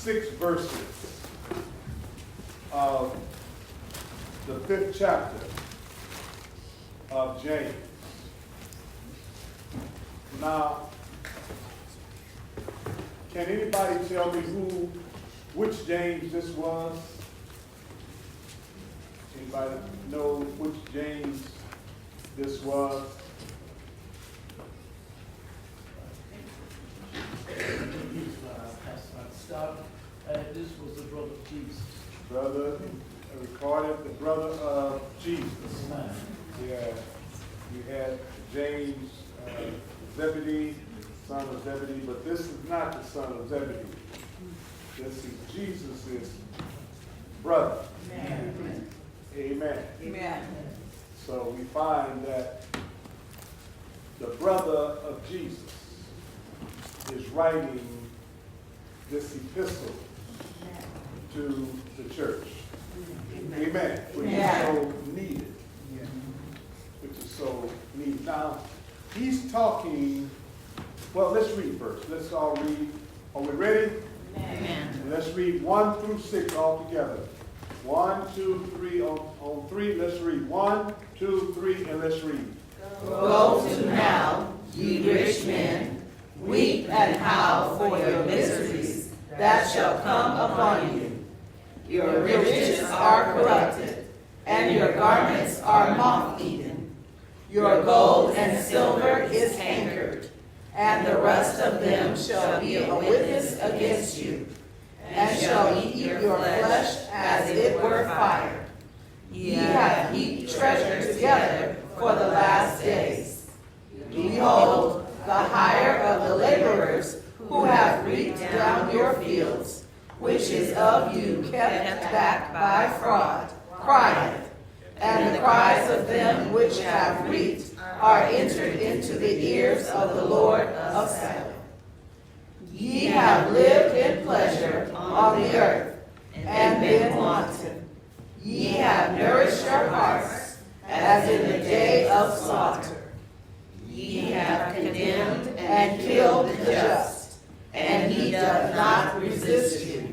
6 verses of the 5th chapter of James. Now, can anybody tell me which James this was? Anybody know which James this was? This was the brother of Jesus. Brother, recorded the brother of Jesus. Yeah, you had James Zebedee, son of Zebedee, but this is not the son of Zebedee. This is Jesus' brother. Amen. Amen. Amen. So we find that the brother of Jesus is writing this epistle to the church. Amen. Which is so needed. Which is so needed. Now, he's talking, well, let's read first. Let's all read. Are we ready? Amen. Let's read 1 through 6 all together. 1, 2, 3, on 3, let's read. 1, 2, 3, and let's read. Go to now, ye rich men, weep and howl for your miseries that shall come upon you. Your riches are corrupted, and your garments are moth-eaten. Your gold and silver is cankered, and the rust of them shall be a witness against you, and shall eat your flesh as it were fire. Ye have heaped treasure together for the last days. Behold, the hire of the laborers who have reaped down your fields, which is of you kept back by fraud, crieth, and the cries of them which have reaped are entered into the ears of the Lord of Sabaoth. Ye have lived in pleasure on the earth, and been wanton. Ye have nourished your hearts, as in the day of slaughter. Ye have condemned and killed the just, and he doth not resist you.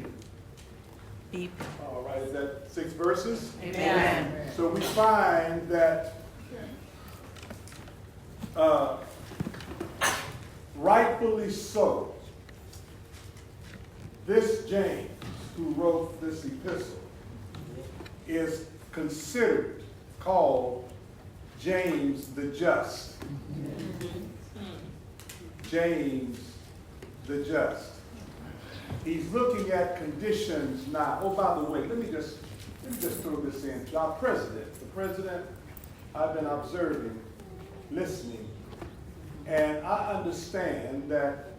All right, is that 6 verses? Amen. So we find that rightfully so, this James, who wrote this epistle, is called James the Just. James the Just. He's looking at conditions now. Oh, by the way, let me just throw this in. Our president, the president, I've been observing, listening, and I understand that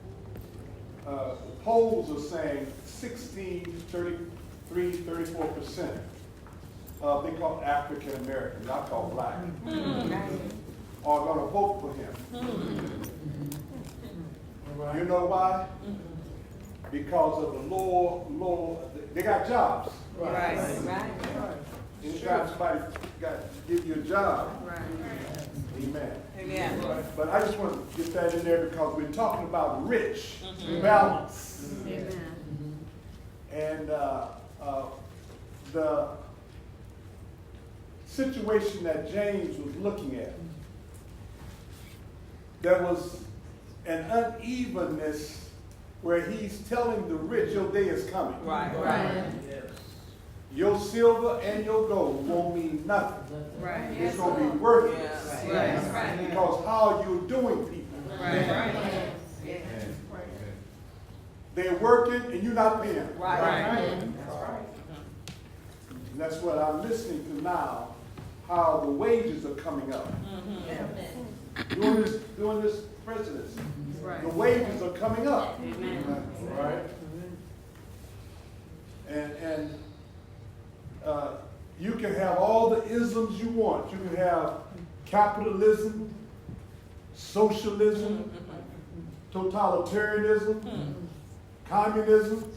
polls are saying 34% of, they call African Americans, I call black, are going to vote for him. You know why? Because of the low, they got jobs. Right. Anytime somebody got to give you a job. Right. Amen. Amen. But I just want to get that in there because we're talking about rich balance. Amen. And the situation that James was looking at, there was an unevenness where he's telling the rich, your day is coming. Right. Yes. Your silver and your gold won't mean nothing. Right. It's going to be worthless. Yes. Right. Because how you're doing people. Right. They're working and you're not paying. Right. And that's what I'm listening to now, how the wages are coming up. During this presidency. Right. The wages are coming up. Amen. Right? And you can have all the isms you want. You can have capitalism, socialism, totalitarianism, communism.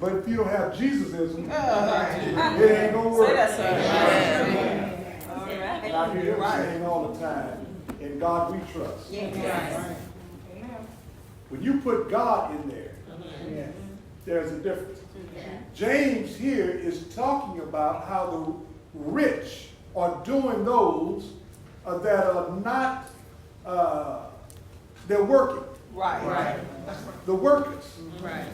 But if you don't have Jesusism, it ain't gonna work. Say that, sir. All right. I hear him saying all the time, in God we trust. Yes. When you put God in there, There's a difference. James here is talking about how the rich are doing those that are not, they're working. Right. The workers. Right.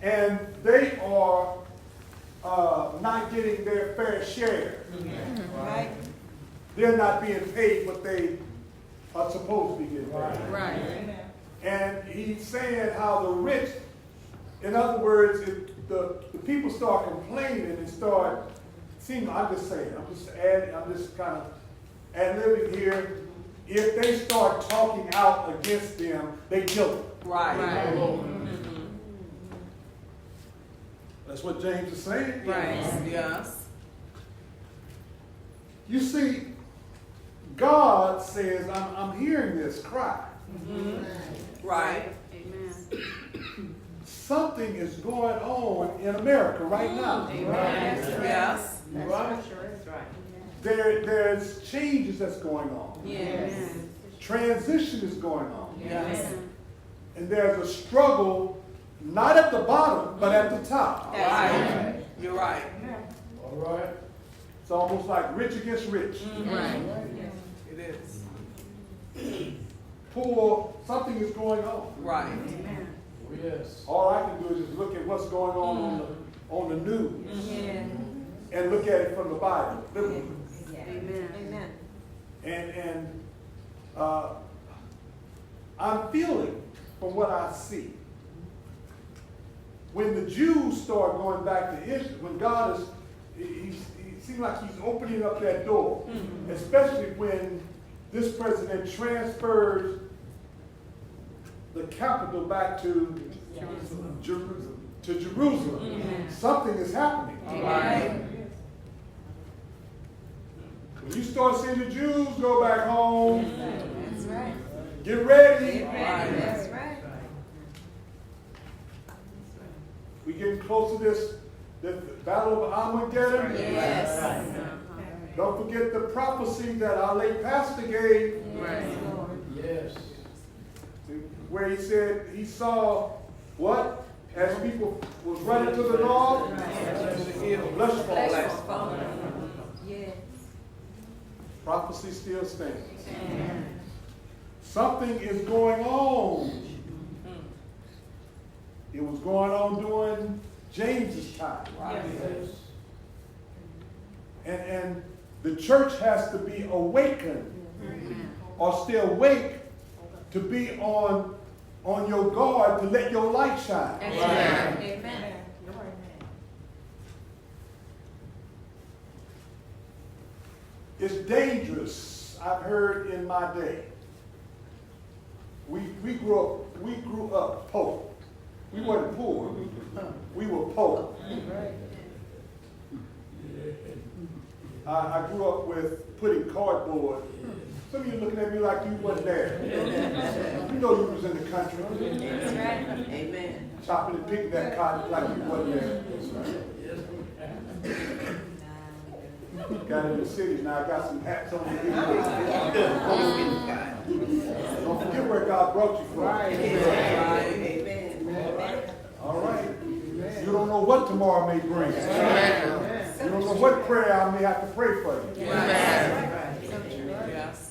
And they are not getting their fair share. Right. They're not being paid what they are supposed to be getting paid. Right. And he's saying how the rich, in other words, if the people start complaining and start seeing, I'm just kind of ad-libbing here. If they start talking out against them, they kill them. Right. That's what James is saying. Right. Yes. You see, God says, I'm hearing this cry. Right. Something is going on in America right now. Yes. There's changes that's going on. Yes. Transition is going on. Yes. And there's a struggle, not at the bottom, but at the top. Right. You're right. All right? It's almost like rich against rich. Right. It is. Poor, something is going on. Right. Yes. All I can do is just look at what's going on the news and look at it from the Bible. Amen. And I'm feeling from what I see. When the Jews start going back to Israel, when God is, he seems like he's opening up that door, especially when this president transfers the capital back to Jerusalem. Something is happening. Right. When you start seeing the Jews go back home, That's right. get ready. That's right. We getting close to the Battle of Armageddon. Yes. Don't forget the prophecy that our late pastor gave, Right. Yes. where he said he saw what? As people was running to the north, flesh fall. Yes. Prophecy still stands. Something is going on. It was going on during James's time. Yes. And the church has to be awakened or stay awake to be on your guard to let your light shine. Amen. It's dangerous, I've heard in my day. We grew up poor. We weren't poor. We were poor. I grew up with putting cardboard. Some of you looking at me like you wasn't there. You know you was in the country. That's right. Amen. Chopping and picking that cotton like you wasn't there. Got in the city, now I got some hats on the Don't forget where God brought you from. Amen. All right. You don't know what tomorrow may bring. You don't know what prayer I may have to pray for you. Yes.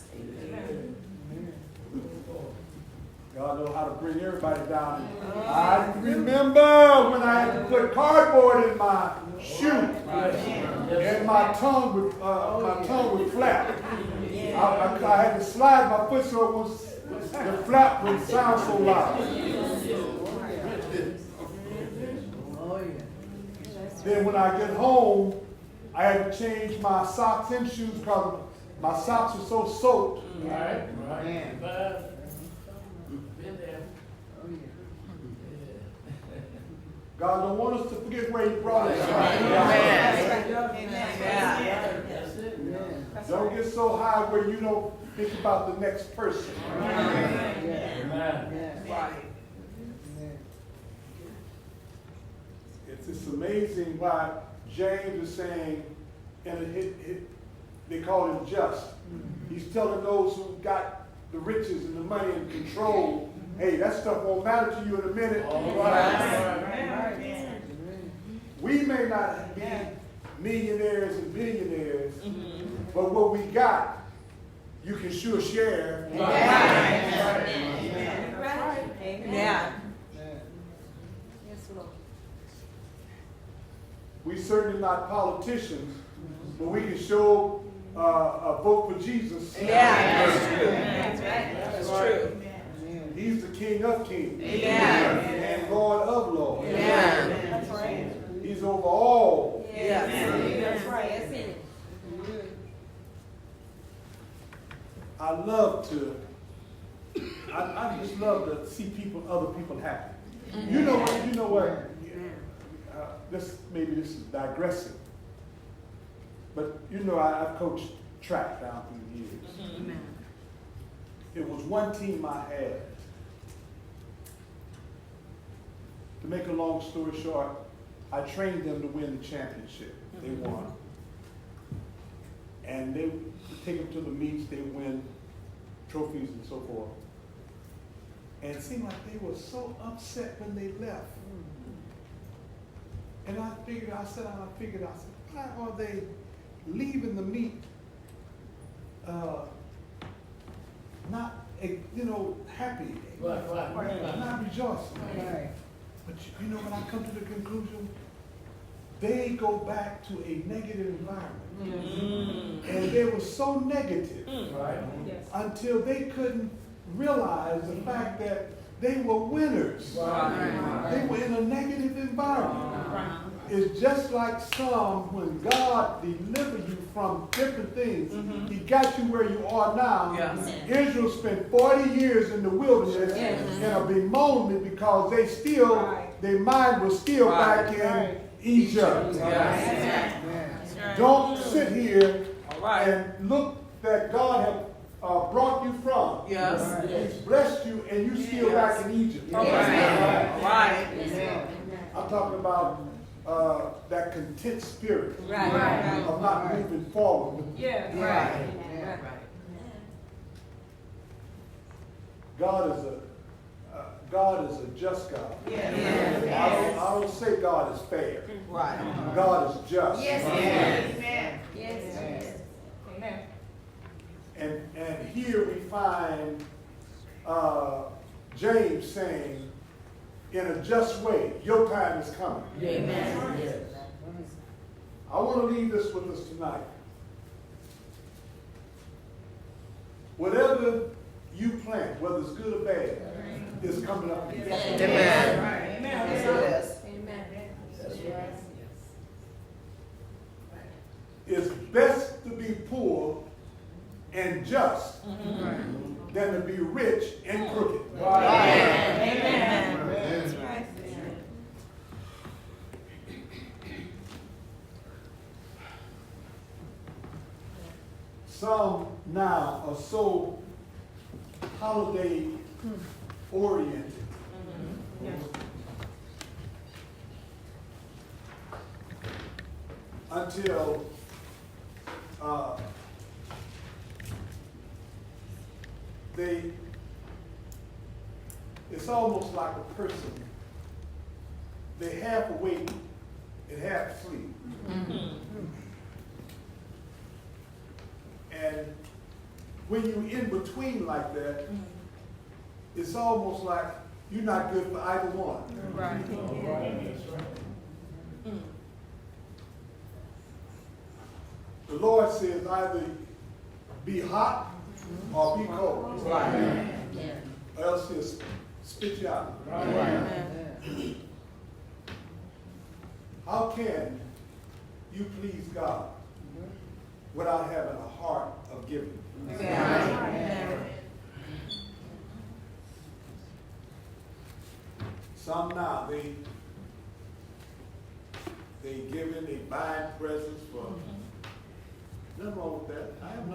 God knows how to bring everybody down. I remember when I had to put cardboard in my shoe, and my tongue would flap. I had to slide my foot so the flap would sound so loud. Then when I get home, I had to change my socks and shoes because my socks were so soaked. Right. Been there. God don't want us to forget where he brought us from. Don't get so high where you don't think about the next person. Right. It's amazing why James is saying, and they call him just. He's telling those who got the riches and the money and control, hey, that stuff won't matter to you in a minute. All right. We may not be millionaires and billionaires, but what we got, you can sure share. Right. Amen. Yeah. Yes, Lord. We certainly not politicians, but we can show a vote for Jesus. Yeah, that's true. That's right. That's true. He's the King of Kings Amen. and Lord of Lords. Amen. That's right. He's over all. Yes. That's right. That's it. I love to, I just love to see other people happy. You know what, maybe this is digressing, but you know I've coached track down through the years. It was one team I had. To make a long story short, I trained them to win the championship. They won. And they take them to the meets, they win trophies and so forth. And it seemed like they were so upset when they left. And I said, why are they leaving the meet not, happy, Right. not rejoicing? Right. But you know when I come to the conclusion, they go back to a negative environment. And they were so negative Right. Yes. until they couldn't realize the fact that they were winners. Right. They were in a negative environment. It's just like when God delivered you from different things, He got you where you are now. Yes. Israel spent 40 years in the wilderness in a bemoanment because their mind was still back in Egypt. Yes. Don't sit here All right. and look that God has brought you from. Yes. He's blessed you and you still back in Egypt. All right. All right. I'm talking about that content spirit Right. of not moving forward. Yeah. Right. God is a just God. Yes. I don't say God is fair. Right. God is just. Yes. Yes. Yes. Amen. And here we find James saying, in a just way, your time is coming. Amen. Yes. I want to leave this with us tonight. Whatever you plant, whether it's good or bad, is coming up. Amen. Amen. Yes. Amen. That's right. It's best to be poor and just than to be rich and crooked. Amen. That's right. Some now are so holiday oriented. Until it's almost like a person, they half awake and half asleep. And when you're in between like that, it's almost like you're not good for either one. Right. That's right. The Lord says either be hot or be cold. Right. Or else He'll spit you out. How can you please God without having a heart of giving? Some now, they giving, they buying presents for, nothing wrong with that. I have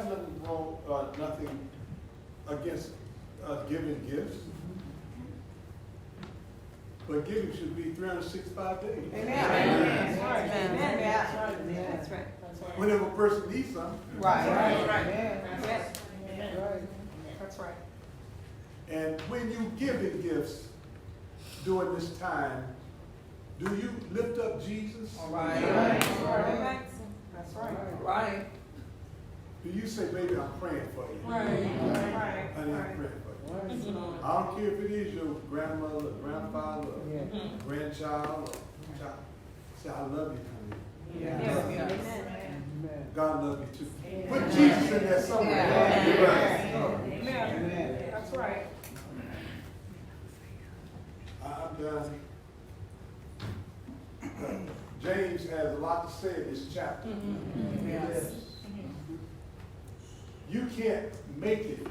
nothing wrong, nothing against giving gifts. But giving should be 365 days. Amen. That's right. Whenever a person needs something. Right. Yes. And when you giving gifts during this time, do you lift up Jesus? Right. That's right. Right. Do you say, baby, I'm praying for you? Right. Honey, I'm praying for you. I don't care if it is your grandmother, or grandfather, or grandchild, or child. Say, I love you, honey. God loves you too. Put Jesus in there somewhere. Amen. That's right. I'm done. James has a lot to say in this chapter. Yes. You can't make it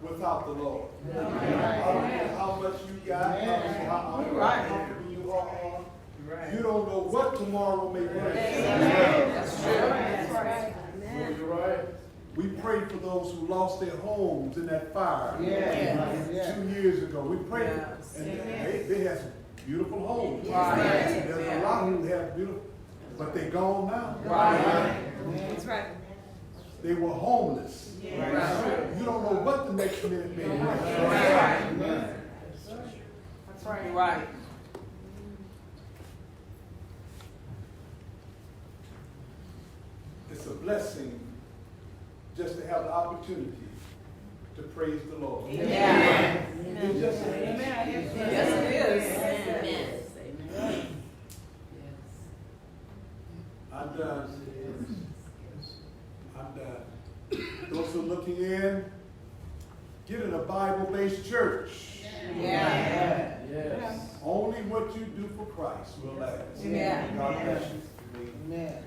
without the Lord. I don't care how much you got, how comfortable you are. You don't know what tomorrow may bring. That's true. That's right. You're right. We prayed for those who lost their homes in that fire 2 years ago. We prayed for them. And they had some beautiful homes. Right. There's a lot who have beautiful, but they're gone now. Right. That's right. They were homeless. Right. You don't know what the next minute may bring. Right. That's right. Right. It's a blessing just to have the opportunity to praise the Lord. Yeah. It's just a blessing. Yes, it is. Amen. I'm done. I'm done. Those who are looking in, get in a Bible-based church. Yeah. Only what you do for Christ will last. Yeah. God bless you. Amen.